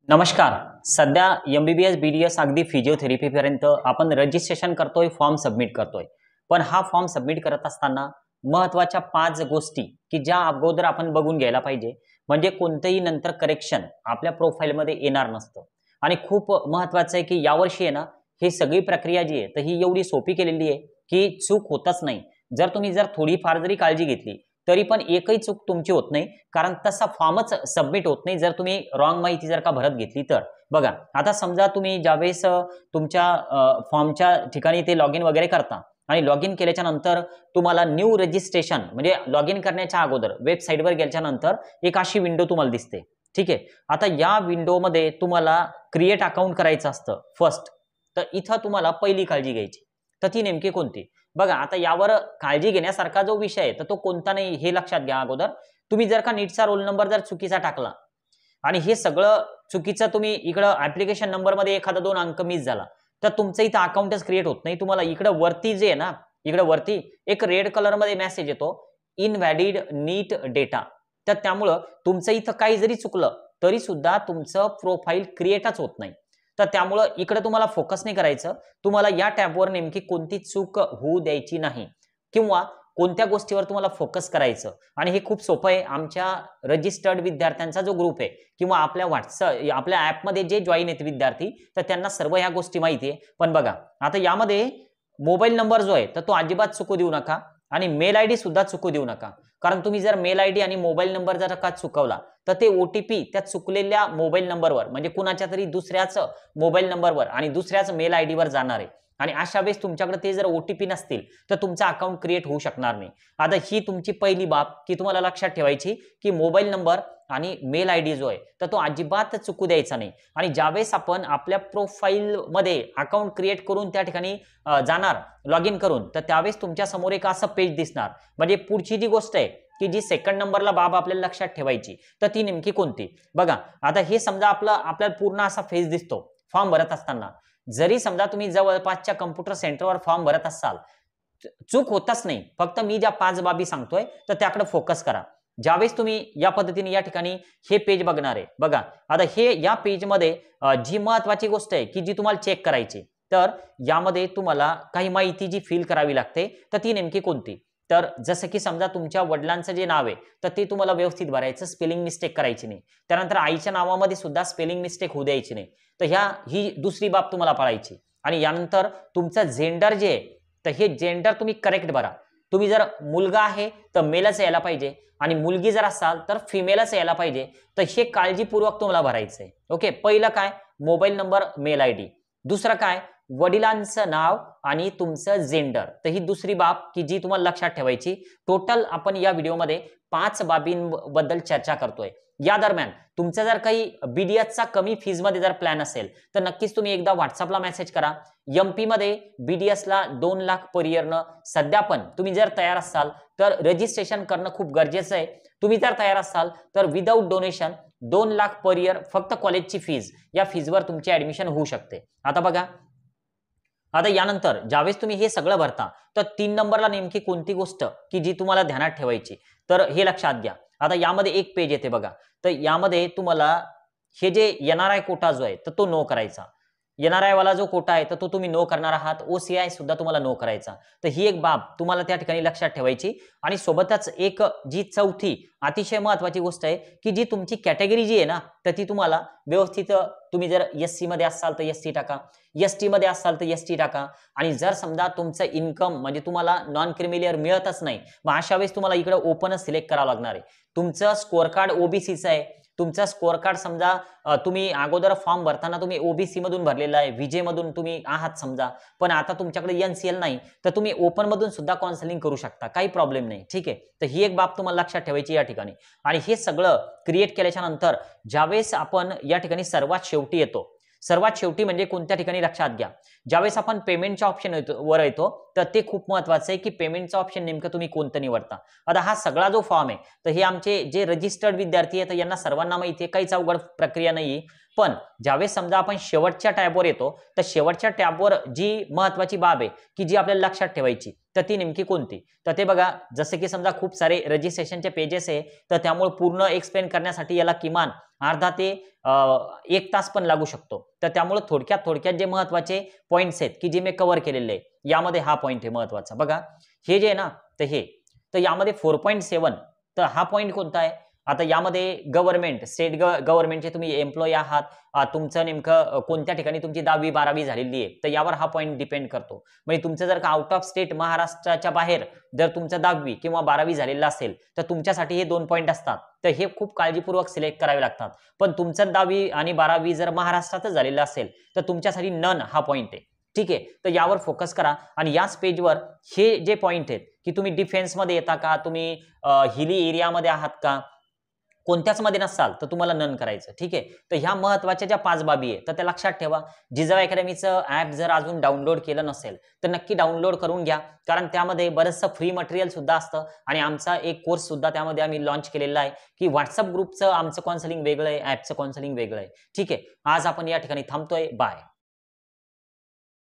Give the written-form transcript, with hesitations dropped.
नमस्कार. सध्या MBBS BDS अगदी फिजिओथेरपी पर्यंत आपण रजिस्ट्रेशन करतोय, फॉर्म सबमिट करतोय. पण हा फॉर्म सबमिट करत असताना महत्त्वाच्या 5 गोष्टी की ज्या अगोदर आपण बघून घ्यायला पाहिजे, म्हणजे कोणतेही नंतर करेक्शन आपल्या प्रोफाइलमध्ये येणार नसतं. आणि खूप महत्त्वाचं आहे की यावर्षी आहे ना, ही सगळी प्रक्रिया जी आहे तर ही एवढी सोपी केलेली आहे की चूक होतच नाही. जर तुम्ही थोडीफार जरी काळजी घेतली तरी पण एकही चूक तुमची होत नाही, कारण तसा फॉर्मच सबमिट होत नाही जर तुम्ही रॉंग माहिती जर का भरत घेतली तर. बघा, आता समजा तुम्ही ज्यावेळेस तुमच्या फॉर्मच्या ठिकाणी ते लॉग इन वगैरे करता आणि लॉग इन केल्याच्या नंतर तुम्हाला न्यू रजिस्ट्रेशन म्हणजे लॉग इन करण्याच्या अगोदर वेबसाईटवर गेल्याच्या नंतर एक अशी विंडो तुम्हाला दिसते. ठीक आहे. आता या विंडोमध्ये तुम्हाला क्रिएट अकाउंट करायचं असतं फर्स्ट. तर इथं तुम्हाला पहिली काळजी घ्यायची. तर ती नेमकी कोणती? बघा, आता यावर काळजी घेण्यासारखा जो विषय आहे तर तो कोणता नाही हे लक्षात घ्या अगोदर. तुम्ही जर का नीटचा रोल नंबर जर चुकीचा टाकला आणि हे सगळं चुकीचं तुम्ही इकडं ऍप्लिकेशन नंबर मध्ये एखादा 2 अंक मिस झाला तर तुमचं इथं अकाउंटच क्रिएट होत नाही. तुम्हाला इकडं वरती जे आहे ना, इकडं वरती एक रेड कलर मध्ये मेसेज येतो, इनव्हॅलिड नीट डेटा. तर त्यामुळं तुमचं इथं काही जरी चुकलं तरी सुद्धा तुमचं प्रोफाईल क्रिएटच होत नाही. तर त्यामुळं इकडे तुम्हाला फोकस नाही करायचं. तुम्हाला या टॅबवर नेमकी कोणती चूक होऊ द्यायची नाही किंवा कोणत्या गोष्टीवर तुम्हाला फोकस करायचं. आणि हे खूप सोपं आहे. आमच्या रजिस्टर्ड विद्यार्थ्यांचा जो ग्रुप आहे किंवा आपल्या व्हॉट्सअप आपल्या ॲपमध्ये जे जॉईन आहेत विद्यार्थी, तर त्यांना सर्व ह्या गोष्टी माहिती आहे. पण बघा, आता यामध्ये मोबाईल नंबर जो आहे तर तो अजिबात चुकू देऊ नका आणि मेल आयडी सुद्धा चुकू देऊ नका. कारण तुम्ही जर मेल आयडी आणि मोबाईल नंबर जर का चुकवला तर ते OTP त्या चुकलेल्या मोबाईल नंबरवर म्हणजे कुणाच्या तरी दुसऱ्याच मोबाईल नंबरवर आणि दुसऱ्याच मेल आयडीवर जाणार आहे. आणि अशा वेळेस तुमच्याकडे ते जर OTP नसतील तर तुमचं अकाउंट क्रिएट होऊ शकणार नाही. आता ही तुमची पहिली बाब की तुम्हाला लक्षात ठेवायची की मोबाईल नंबर आणि मेल आयडी जो आहे तर तो अजिबात चुकू द्यायचा नाही. आणि ज्यावेळेस आपण आपल्या प्रोफाईल मध्ये अकाउंट क्रिएट करून त्या ठिकाणी जाणार लॉग इन करून, तर त्यावेळेस तुमच्या समोर एक असं पेज दिसणार. म्हणजे पुढची जी गोष्ट आहे की जी सेकंड नंबरला बाब आपल्याला लक्षात ठेवायची तर ती नेमकी कोणती? बघा, आता हे समजा आपल्याला पूर्ण असा फेज दिसतो फॉर्म भरत असताना. जरी समजा तुम्ही जवळपासच्या कम्प्युटर सेंटरवर फॉर्म भरत असाल, चूक होतच नाही. फक्त मी ज्या 5 बाबी सांगतोय तर त्याकडे फोकस करा. ज्यावेळेस तुम्ही या पद्धतीने या ठिकाणी हे पेज बघणार आहे, बघा आता हे या पेजमध्ये जी महत्वाची गोष्ट आहे की जी तुम्हाला चेक करायची, तर यामध्ये तुम्हाला काही माहिती जी फिल करावी लागते तर ती नेमकी कोणती? तर जसं की समजा तुमच्या वडिलांचं जे नाव आहे तर ते तुम्हाला व्यवस्थित भरायचं, स्पेलिंग मिस्टेक करायची नाही. त्यानंतर आईच्या नावामध्ये सुद्धा स्पेलिंग मिस्टेक होऊ द्यायची नाही. तर ही दुसरी बाब तुम्हाला पाळायची. आणि यानंतर तुमचं जेंडर जे आहे तर हे जेंडर तुम्ही करेक्ट भरा. तुम्ही जर मुलगा आहे तर मेलच यायला पाहिजे आणि मुलगी जर असाल तर फिमेलच यायला पाहिजे. तर हे काळजीपूर्वक तुम्हाला भरायचं आहे. ओके. पहिलं काय? Mobile number, mail ID. दुसरं काय? वडिलांचं नाव आणि तुमचं जेंडर. तर ही दुसरी बाब की जी तुम्हाला लक्षात ठेवायची. टोटल आपण या व्हिडिओमध्ये 5 बाबींबद्दल चर्चा करतोय. या दरम्यान तुमचा जर काही BDSचा कमी फीजमध्ये जर प्लॅन असेल तर नक्कीच तुम्ही एकदा व्हॉट्सअपला मेसेज करा. MP मध्ये BDSला 2 लाख पर इयरनं सध्या पण तुम्ही जर तयार असाल तर रजिस्ट्रेशन करणं खूप गरजेचं आहे. तुम्ही जर तयार असाल तर without donation 2 lakh per year फक्त कॉलेजची फीज, या फीजवर तुमची ऍडमिशन होऊ शकते. आता बघा, आता यानंतर ज्यावेळेस तुम्ही हे सगळं भरता तर 3 नंबरला नेमकी कोणती गोष्ट की जी तुम्हाला ध्यानात ठेवायची, तर हे लक्षात घ्या. आता यामध्ये एक पेज येते बघा. तर यामध्ये तुम्हाला हे जे NRI कोटा जो आहे तर तो नो करायचा. NRI वाला जो कोटा आहे तर तो तुम्ही नो करणार आहात. OCI सुद्धा तुम्हाला नो करायचा. तर ही एक बाब तुम्हाला त्या ठिकाणी लक्षात ठेवायची. आणि सोबतच एक जी चौथी अतिशय महत्वाची गोष्ट आहे की जी तुमची कॅटेगरी जी आहे ना तर ती तुम्हाला व्यवस्थित, तुम्ही जर SC मध्ये असाल तर SC टाका, ST मध्ये असाल तर ST टाका. आणि जर समजा तुमचं इन्कम म्हणजे तुम्हाला नॉन क्रिमिलियर मिळतच नाही, मग अशा वेळेस तुम्हाला इकडे ओपनच सिलेक्ट करावं लागणार आहे. तुमचं स्कोअर कार्ड OBCचं आहे. तुमचा स्कोअर कार्ड समजा तुम्ही अगोदर फॉर्म भरताना तुम्ही OBC मधून भरलेला आहे, VJ मधून तुम्ही आहात समजा, पण आता तुमच्याकडे NCL नाही तर तुम्ही ओपन मधून सुद्धा काउन्सिलिंग करू शकता, काही प्रॉब्लेम नाही. ठीक आहे. तर ही एक बाब तुम्हाला लक्षात ठेवायची या ठिकाणी. आणि हे सगळं क्रिएट केल्याच्या नंतर ज्यावेळेस आपण या ठिकाणी सर्वात शेवटी येतो, सर्वात शेवटी म्हणजे कोणत्या ठिकाणी लक्षात घ्या, ज्यावेळेस आपण पेमेंटच्या ऑप्शन वर येतो तर ते खूप महत्वाचं आहे की पेमेंटचं ऑप्शन नेमकं तुम्ही कोणतं निवडता. आता हा सगळा जो फॉर्म आहे तर हे आमचे जे रजिस्टर्ड विद्यार्थी आहेत यांना सर्वांना माहिती आहे, काहीच अवघड प्रक्रिया नाहीये. पण ज्यावेळेस समजा आपण शेवटच्या टॅबवर येतो तर शेवटच्या टॅबवर जी महत्वाची बाब आहे की जी आपल्याला लक्षात ठेवायची तर ती नेमकी कोणती, तर ते बघा जसं की समजा खूप सारे रजिस्ट्रेशनचे पेजेस आहे तर त्यामुळे पूर्ण एक्सप्लेन करण्यासाठी याला किमान अर्धा ते 1 तास पण लागू शकतो. तर त्यामुळे थोडक्यात जे महत्वाचे पॉईंट्स आहेत की जे मी कव्हर केलेले आहे यामध्ये हा पॉईंट आहे महत्वाचा. बघा हे जे आहे ना तर हे तर यामध्ये 4.7 तर हा पॉईंट कोणता आहे, आता यामध्ये गव्हर्नमेंट स्टेट गव्हर्नमेंटचे तुम्ही एम्प्लॉई आहात, तुमचं नेमकं कोणत्या ठिकाणी तुमची 10वी-12वी झालेली आहे तर यावर हा पॉईंट डिपेंड करतो. म्हणजे तुमचं जर का आउट ऑफ स्टेट महाराष्ट्राच्या बाहेर जर तुमचं 10वी किंवा 12वी झालेलं असेल तर तुमच्यासाठी हे 2 पॉईंट असतात. तर हे खूप काळजीपूर्वक सिलेक्ट करावे लागतात. पण तुमचं 10वी आणि 12वी जर महाराष्ट्रातच झालेलं असेल तर तुमच्यासाठी नन हा पॉईंट आहे. ठीक आहे, तर यावर फोकस करा आणि याच पेजवर हे जे पॉईंट आहेत की तुम्ही डिफेन्समध्ये येता का, तुम्ही हिली एरियामध्ये आहात का, कोणत्याच मध्ये नसाल तर तुम्हाला नन करायचं. ठीक आहे, तर ह्या महत्वाच्या ज्या 5 बाबी आहे तर त्या लक्षात ठेवा. जिजाऊ अकॅडमीचं ॲप जर अजून डाउनलोड केलं नसेल तर नक्की डाउनलोड करून घ्या, कारण त्यामध्ये बरंचसं फ्री मटेरियल सुद्धा असतं आणि आमचा एक कोर्स सुद्धा त्यामध्ये आम्ही लॉन्च केलेला आहे की व्हॉट्सअप ग्रुपचं आमचं काउन्सिलिंग वेगळं आहे, ॲपचं काउन्सिलिंग वेगळं आहे. ठीक आहे, आज आपण या ठिकाणी थांबतोय. बाय.